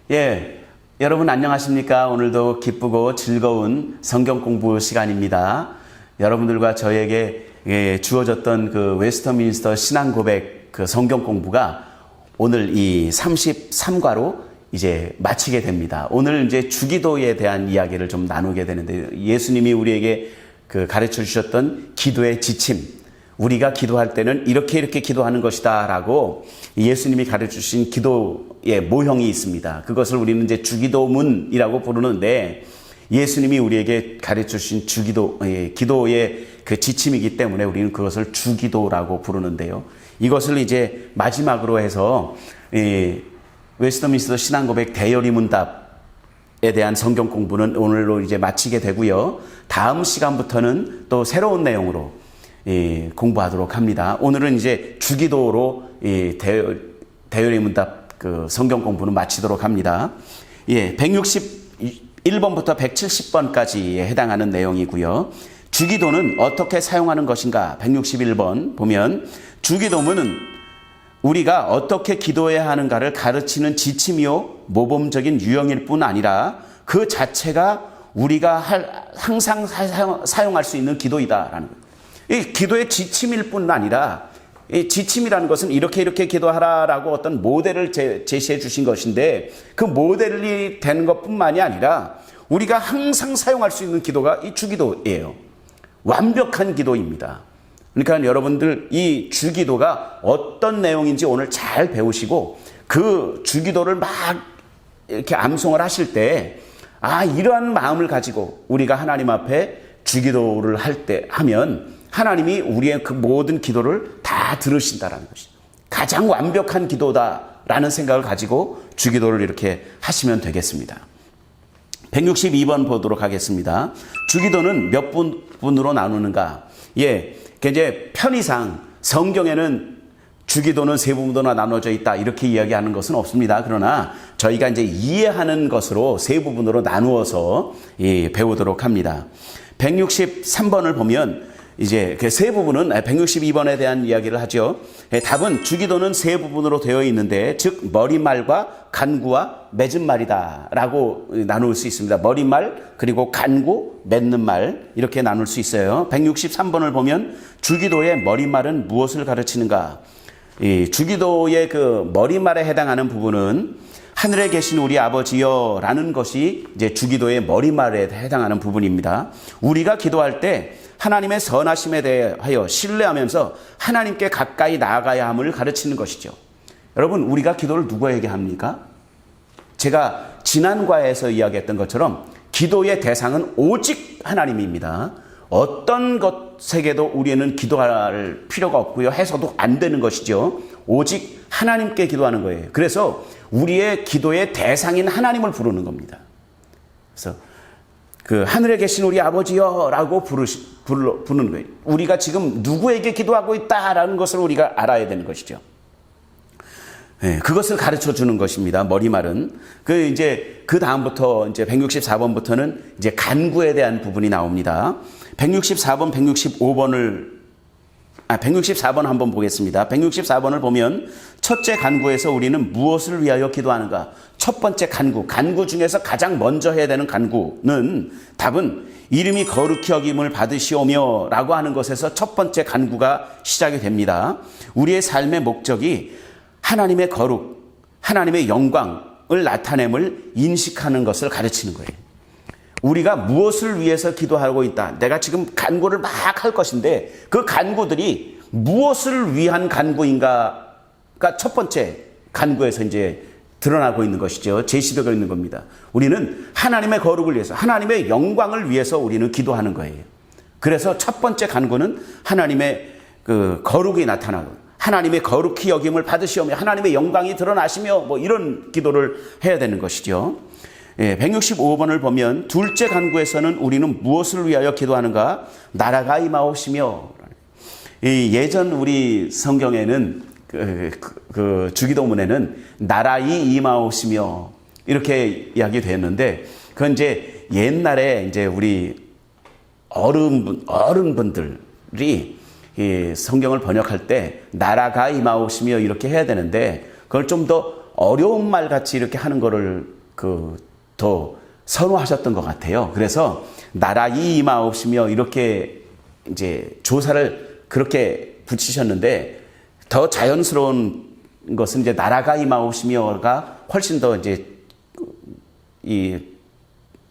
예, 여러분 안녕하십니까? 오늘도 기쁘고 즐거운 성경 공부 시간입니다. 여러분들과 저에게 주어졌던 그 웨스터민스터 신앙 고백 그 성경 공부가 오늘 이 33과로 이제 마치게 됩니다. 오늘 이제 주기도에 대한 이야기를 좀 나누게 되는데, 예수님이 우리에게 그 가르쳐 주셨던 기도의 지침, 우리가 기도할 때는 이렇게 기도하는 것이다 라고 예수님이 가르쳐 주신 기도의 모형이 있습니다. 그것을 우리는 이제 주기도문이라고 부르는데, 예수님이 우리에게 가르쳐 주신 기도의 그 지침이기 때문에 우리는 그것을 주기도라고 부르는데요. 이것을 이제 마지막으로 해서 웨스터민스터 신앙고백 대열이 문답에 대한 성경 공부는 오늘로 이제 마치게 되고요. 다음 시간부터는 또 새로운 내용으로 공부하도록 합니다. 오늘은 이제 주기도로 대열의 문답 그 성경 공부는 마치도록 합니다. 161번부터 170번까지에 해당하는 내용이고요. 주기도는 어떻게 사용하는 것인가? 161번 보면, 주기도문은 우리가 어떻게 기도해야 하는가를 가르치는 지침이요 모범적인 유형일 뿐 아니라 그 자체가 우리가 항상 사용할 수 있는 기도이다라는 거예요. 이 기도의 지침일 뿐 아니라, 이 지침이라는 것은 이렇게 기도하라라고 어떤 모델을 제시해 주신 것인데, 그 모델이 되는 것뿐만이 아니라 우리가 항상 사용할 수 있는 기도가 이 주기도예요. 완벽한 기도입니다. 그러니까 여러분들 이 주기도가 어떤 내용인지 오늘 잘 배우시고, 그 주기도를 막 이렇게 암송을 하실 때, 이러한 마음을 가지고 우리가 하나님 앞에 주기도를 하면 하나님이 우리의 그 모든 기도를 다 들으신다라는 것이죠. 가장 완벽한 기도다라는 생각을 가지고 주기도를 이렇게 하시면 되겠습니다. 162번 보도록 하겠습니다. 주기도는 몇 부분으로 나누는가? 이제 편의상 성경에는 주기도는 세 부분으로 나눠져 있다 이렇게 이야기하는 것은 없습니다. 그러나 저희가 이제 이해하는 것으로 세 부분으로 나누어서 배우도록 합니다. 163번을 보면 이제 그 세 부분은 162번에 대한 이야기를 하죠. 답은 주기도는 세 부분으로 되어 있는데, 즉 머리말과 간구와 맺은 말이다 라고 나눌 수 있습니다. 머리말 그리고 간구, 맺는 말 이렇게 나눌 수 있어요. 163번을 보면 주기도의 머리말은 무엇을 가르치는가? 이 주기도의 그 머리말에 해당하는 부분은 하늘에 계신 우리 아버지여 라는 것이 이제 주기도의 머리말에 해당하는 부분입니다. 우리가 기도할 때 하나님의 선하심에 대하여 신뢰하면서 하나님께 가까이 나아가야 함을 가르치는 것이죠. 여러분, 우리가 기도를 누구에게 합니까? 제가 지난 과에서 이야기했던 것처럼 기도의 대상은 오직 하나님입니다. 어떤 것에게도 우리는 기도할 필요가 없고요, 해서도 안 되는 것이죠. 오직 하나님께 기도하는 거예요. 그래서 우리의 기도의 대상인 하나님을 부르는 겁니다. 그래서 그 하늘에 계신 우리 아버지여 라고 부르는 거예요. 우리가 지금 누구에게 기도하고 있다라는 것을 우리가 알아야 되는 것이죠. 그것을 가르쳐 주는 것입니다. 머리말은. 그 다음부터 이제 164번부터는 이제 간구에 대한 부분이 나옵니다. 164번, 164번 한번 보겠습니다. 164번을 보면 첫째 간구에서 우리는 무엇을 위하여 기도하는가? 첫 번째 간구 중에서 가장 먼저 해야 되는 간구는, 답은 이름이 거룩히 여김을 받으시오며 라고 하는 것에서 첫 번째 간구가 시작이 됩니다. 우리의 삶의 목적이 하나님의 거룩, 하나님의 영광을 나타냄을 인식하는 것을 가르치는 거예요. 우리가 무엇을 위해서 기도하고 있다. 내가 지금 간구를 막 할 것인데 그 간구들이 무엇을 위한 간구인가가 첫 번째 간구에서 이제 드러나고 있는 것이죠. 제시되고 있는 겁니다. 우리는 하나님의 거룩을 위해서, 하나님의 영광을 위해서 우리는 기도하는 거예요. 그래서 첫 번째 간구는 하나님의 그 거룩이 나타나고, 하나님의 거룩히 여김을 받으시오며 하나님의 영광이 드러나시며 뭐 이런 기도를 해야 되는 것이죠. 165번을 보면 둘째 간구에서는 우리는 무엇을 위하여 기도하는가? 나라가 임하오시며. 예전 우리 성경에는 그 주기도문에는 나라이 임하오시며 이렇게 이야기되었는데, 그건 이제 옛날에 이제 우리 어른분들이 이 성경을 번역할 때 나라가 임하오시며 이렇게 해야 되는데, 그걸 좀 더 어려운 말 같이 이렇게 하는 거를 더 선호하셨던 것 같아요. 그래서 나라 이 임하옵시며 이렇게 이제 조사를 그렇게 붙이셨는데 더 자연스러운 것은 이제 나라가 임하옵시며가 훨씬 더 이제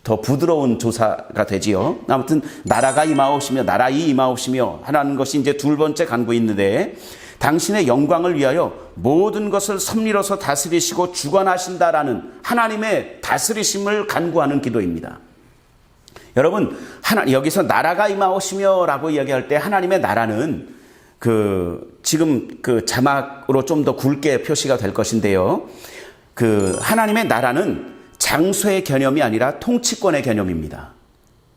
더 부드러운 조사가 되지요. 아무튼 나라가 임하옵시며 나라 이 임하옵시며 하라는 것이 이제 두 번째 간구에 있는데 당신의 영광을 위하여 모든 것을 섭리로서 다스리시고 주관하신다라는 하나님의 다스리심을 간구하는 기도입니다. 여러분, 여기서 나라가 임하옵시며라고 이야기할 때 하나님의 나라는 지금 자막으로 좀 더 굵게 표시가 될 것인데요. 하나님의 나라는 장소의 개념이 아니라 통치권의 개념입니다.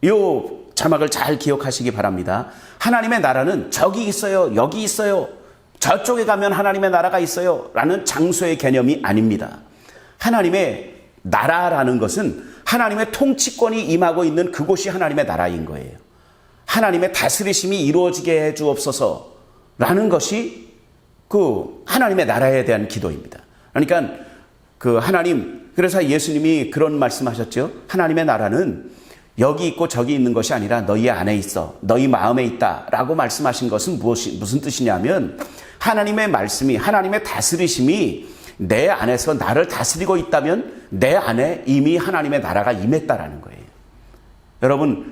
이 자막을 잘 기억하시기 바랍니다. 하나님의 나라는 저기 있어요, 여기 있어요, 저쪽에 가면 하나님의 나라가 있어요 라는 장소의 개념이 아닙니다. 하나님의 나라라는 것은 하나님의 통치권이 임하고 있는 그곳이 하나님의 나라인 거예요. 하나님의 다스리심이 이루어지게 해 주옵소서라는 것이 하나님의 나라에 대한 기도입니다. 그러니까 그래서 예수님이 그런 말씀하셨죠. 하나님의 나라는 여기 있고 저기 있는 것이 아니라 너희 안에 있어, 너희 마음에 있다라고 말씀하신 것은 무슨 뜻이냐면 하나님의 말씀이, 하나님의 다스리심이 내 안에서 나를 다스리고 있다면 내 안에 이미 하나님의 나라가 임했다라는 거예요.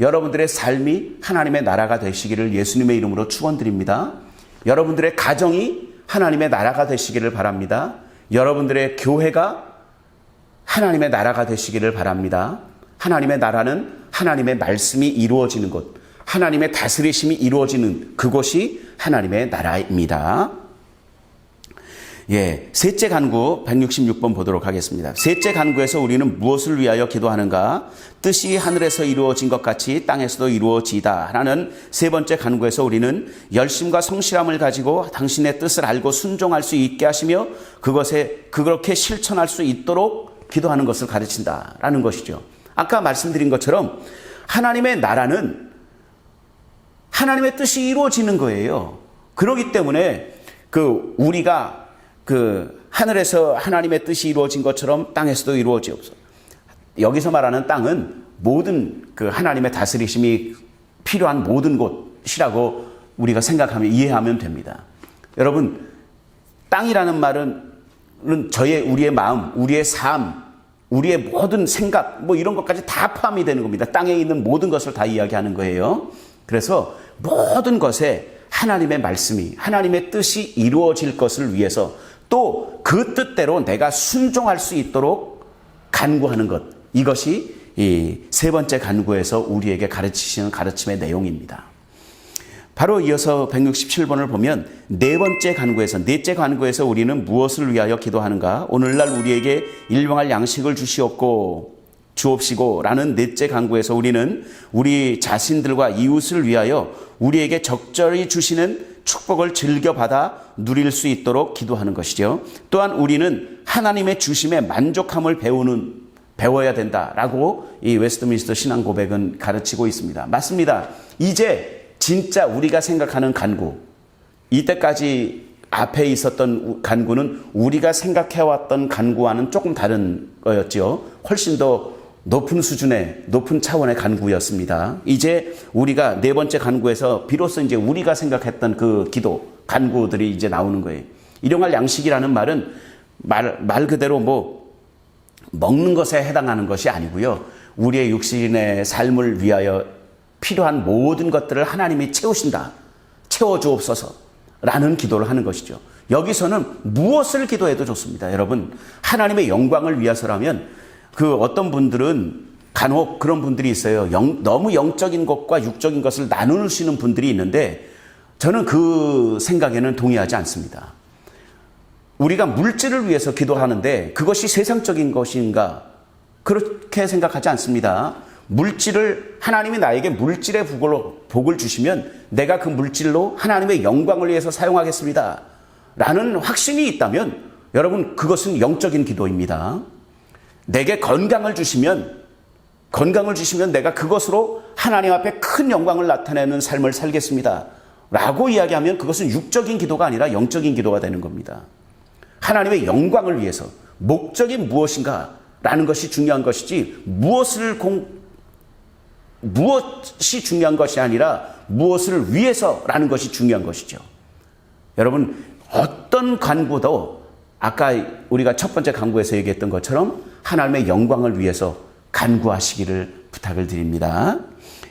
여러분들의 삶이 하나님의 나라가 되시기를 예수님의 이름으로 축원드립니다. 여러분들의 가정이 하나님의 나라가 되시기를 바랍니다. 여러분들의 교회가 하나님의 나라가 되시기를 바랍니다. 하나님의 나라는 하나님의 말씀이 이루어지는 곳, 하나님의 다스리심이 이루어지는 그곳이 하나님의 나라입니다. 셋째 간구 166번 보도록 하겠습니다. 셋째 간구에서 우리는 무엇을 위하여 기도하는가? 뜻이 하늘에서 이루어진 것 같이 땅에서도 이루어지이다 하는 세 번째 간구에서 우리는 열심과 성실함을 가지고 당신의 뜻을 알고 순종할 수 있게 하시며 그렇게 실천할 수 있도록 기도하는 것을 가르친다라는 것이죠. 아까 말씀드린 것처럼 하나님의 나라는 하나님의 뜻이 이루어지는 거예요. 그렇기 때문에 우리가 하늘에서 하나님의 뜻이 이루어진 것처럼 땅에서도 이루어지옵소서. 여기서 말하는 땅은 모든 하나님의 다스리심이 필요한 모든 곳이라고 우리가 생각하면 이해하면 됩니다. 여러분, 땅이라는 말은 우리의 마음, 우리의 삶, 우리의 모든 생각 이런 것까지 다 포함이 되는 겁니다. 땅에 있는 모든 것을 다 이야기하는 거예요. 그래서 모든 것에 하나님의 말씀이, 하나님의 뜻이 이루어질 것을 위해서 또 그 뜻대로 내가 순종할 수 있도록 간구하는 것, 이것이 이 세 번째 간구에서 우리에게 가르치시는 가르침의 내용입니다. 바로 이어서 167번을 보면 넷째 간구에서 우리는 무엇을 위하여 기도하는가? 오늘날 우리에게 일용할 양식을 주옵시고 라는 넷째 간구에서 우리는 우리 자신들과 이웃을 위하여 우리에게 적절히 주시는 축복을 즐겨받아 누릴 수 있도록 기도하는 것이죠. 또한 우리는 하나님의 주심에 만족함을 배워야 된다라고 이 웨스트민스터 신앙고백은 가르치고 있습니다. 맞습니다. 이제 진짜 우리가 생각하는 간구, 이때까지 앞에 있었던 간구는 우리가 생각해왔던 간구와는 조금 다른 거였죠. 훨씬 더 높은 수준의, 높은 차원의 간구였습니다. 이제 우리가 네 번째 간구에서 비로소 이제 우리가 생각했던 그 기도, 간구들이 이제 나오는 거예요. 일용할 양식이라는 말은 말 그대로 먹는 것에 해당하는 것이 아니고요. 우리의 육신의 삶을 위하여 필요한 모든 것들을 하나님이 채워주옵소서 라는 기도를 하는 것이죠. 여기서는 무엇을 기도해도 좋습니다. 여러분, 하나님의 영광을 위해서라면 어떤 분들은 간혹 그런 분들이 있어요. 너무 영적인 것과 육적인 것을 나누시는 분들이 있는데 저는 그 생각에는 동의하지 않습니다. 우리가 물질을 위해서 기도하는데 그것이 세상적인 것인가? 그렇게 생각하지 않습니다. 하나님이 나에게 물질의 복을 주시면 내가 그 물질로 하나님의 영광을 위해서 사용하겠습니다 라는 확신이 있다면 여러분, 그것은 영적인 기도입니다. 내게 건강을 주시면 내가 그것으로 하나님 앞에 큰 영광을 나타내는 삶을 살겠습니다 라고 이야기하면 그것은 육적인 기도가 아니라 영적인 기도가 되는 겁니다. 하나님의 영광을 위해서 목적이 무엇인가? 라는 것이 중요한 것이지 무엇이 중요한 것이 아니라 무엇을 위해서라는 것이 중요한 것이죠. 여러분, 어떤 간구도 아까 우리가 첫 번째 간구에서 얘기했던 것처럼 하나님의 영광을 위해서 간구하시기를 부탁을 드립니다.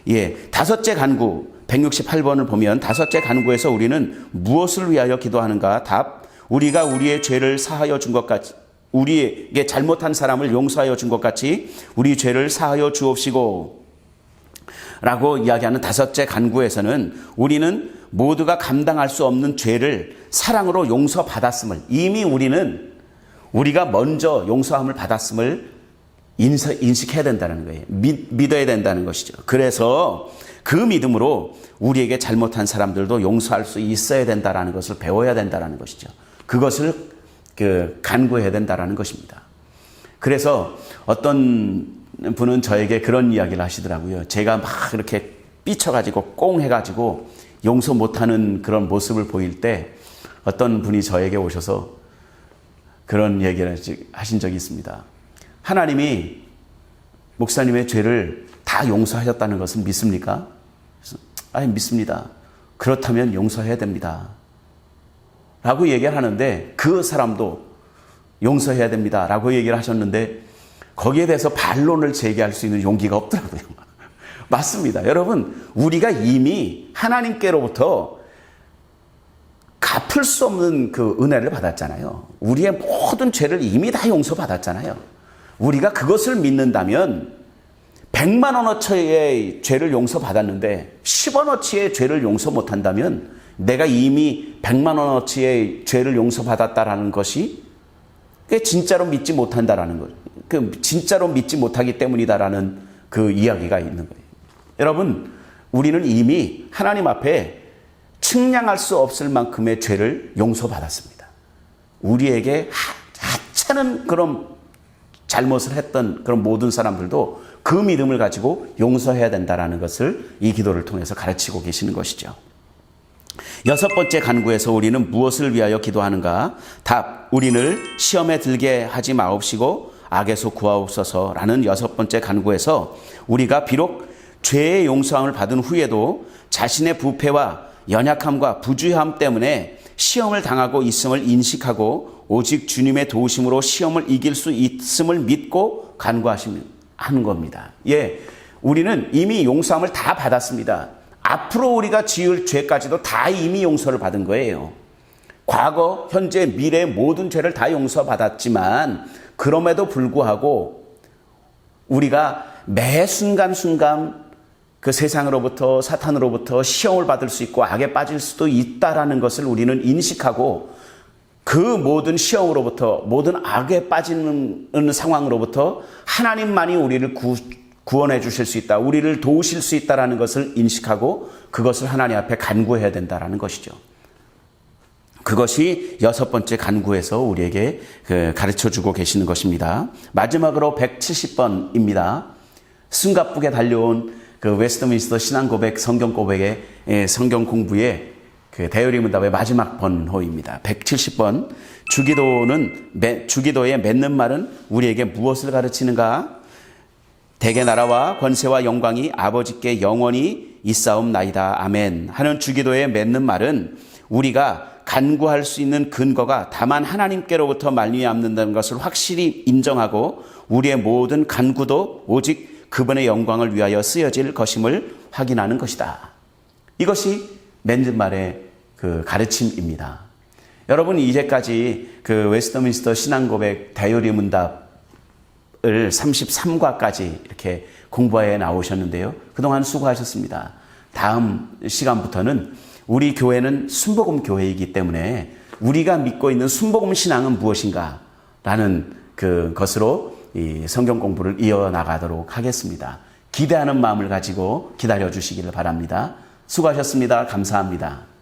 예, 다섯째 간구 168번을 보면 다섯째 간구에서 우리는 무엇을 위하여 기도하는가? 답, 우리가 우리의 죄를 사하여 준 것 같이, 우리에게 잘못한 사람을 용서하여 준 것 같이 우리 죄를 사하여 주옵시고 라고 이야기하는 다섯째 간구에서는 우리는 모두가 감당할 수 없는 죄를 사랑으로 용서받았음을, 이미 우리가 먼저 용서함을 받았음을 인식해야 된다는 거예요. 믿어야 된다는 것이죠. 그래서 그 믿음으로 우리에게 잘못한 사람들도 용서할 수 있어야 된다는 것을 배워야 된다는 것이죠. 그것을 간구해야 된다는 것입니다. 그래서 어떤 분은 저에게 그런 이야기를 하시더라고요. 제가 막 이렇게 삐쳐가지고 꽁 해가지고 용서 못하는 그런 모습을 보일 때 어떤 분이 저에게 오셔서 그런 얘기를 하신 적이 있습니다. 하나님이 목사님의 죄를 다 용서하셨다는 것을 믿습니까? 그래서, 아니, 믿습니다. 그렇다면 용서해야 됩니다. 라고 얘기를 하는데 그 사람도 용서해야 됩니다. 라고 얘기를 하셨는데 거기에 대해서 반론을 제기할 수 있는 용기가 없더라고요. 맞습니다. 여러분, 우리가 이미 하나님께로부터 갚을 수 없는 그 은혜를 받았잖아요. 우리의 모든 죄를 이미 다 용서받았잖아요. 우리가 그것을 믿는다면 100만 원어치의 죄를 용서받았는데 10원어치의 죄를 용서 못한다면 내가 이미 100만 원어치의 죄를 용서받았다라는 것이 진짜로 믿지 못한다라는 것, 진짜로 믿지 못하기 때문이다라는 그 이야기가 있는 거예요. 여러분, 우리는 이미 하나님 앞에 측량할 수 없을 만큼의 죄를 용서받았습니다. 우리에게 하찮은 그런 잘못을 했던 그런 모든 사람들도 그 믿음을 가지고 용서해야 된다는 것을 이 기도를 통해서 가르치고 계시는 것이죠. 여섯 번째 간구에서 우리는 무엇을 위하여 기도하는가? 답, 우리를 시험에 들게 하지 마옵시고 악에서 구하옵소서라는 여섯 번째 간구에서 우리가 비록 죄의 용서함을 받은 후에도 자신의 부패와 연약함과 부주의함 때문에 시험을 당하고 있음을 인식하고 오직 주님의 도우심으로 시험을 이길 수 있음을 믿고 간구하시는 겁니다. 예, 우리는 이미 용서함을 다 받았습니다. 앞으로 우리가 지을 죄까지도 다 이미 용서를 받은 거예요. 과거, 현재, 미래의 모든 죄를 다 용서받았지만 그럼에도 불구하고 우리가 매 순간순간 그 세상으로부터 사탄으로부터 시험을 받을 수 있고 악에 빠질 수도 있다라는 것을 우리는 인식하고 그 모든 시험으로부터 모든 악에 빠지는 상황으로부터 하나님만이 우리를 구원해 주실 수 있다. 우리를 도우실 수 있다라는 것을 인식하고 그것을 하나님 앞에 간구해야 된다라는 것이죠. 그것이 여섯 번째 간구에서 우리에게 가르쳐주고 계시는 것입니다. 마지막으로 170번입니다. 숨가쁘게 달려온 그 웨스트민스터 신앙고백 성경 고백의 성경 공부의 그 대요리 문답의 마지막 번호입니다. 170번. 주기도에 맺는 말은 우리에게 무엇을 가르치는가? 대개 나라와 권세와 영광이 아버지께 영원히 있사옵나이다. 아멘. 하는 주기도에 맺는 말은 우리가 간구할 수 있는 근거가 다만 하나님께로부터 말미암는다는 것을 확실히 인정하고 우리의 모든 간구도 오직 그분의 영광을 위하여 쓰여질 것임을 확인하는 것이다. 이것이 맺는 말의 그 가르침입니다. 여러분, 이제까지 그 웨스트민스터 신앙고백 대요리 문답을 33과까지 이렇게 공부해 나오셨는데요. 그동안 수고하셨습니다. 다음 시간부터는 우리 교회는 순복음 교회이기 때문에 우리가 믿고 있는 순복음 신앙은 무엇인가 라는 그것으로 이 성경 공부를 이어나가도록 하겠습니다. 기대하는 마음을 가지고 기다려 주시기를 바랍니다. 수고하셨습니다. 감사합니다.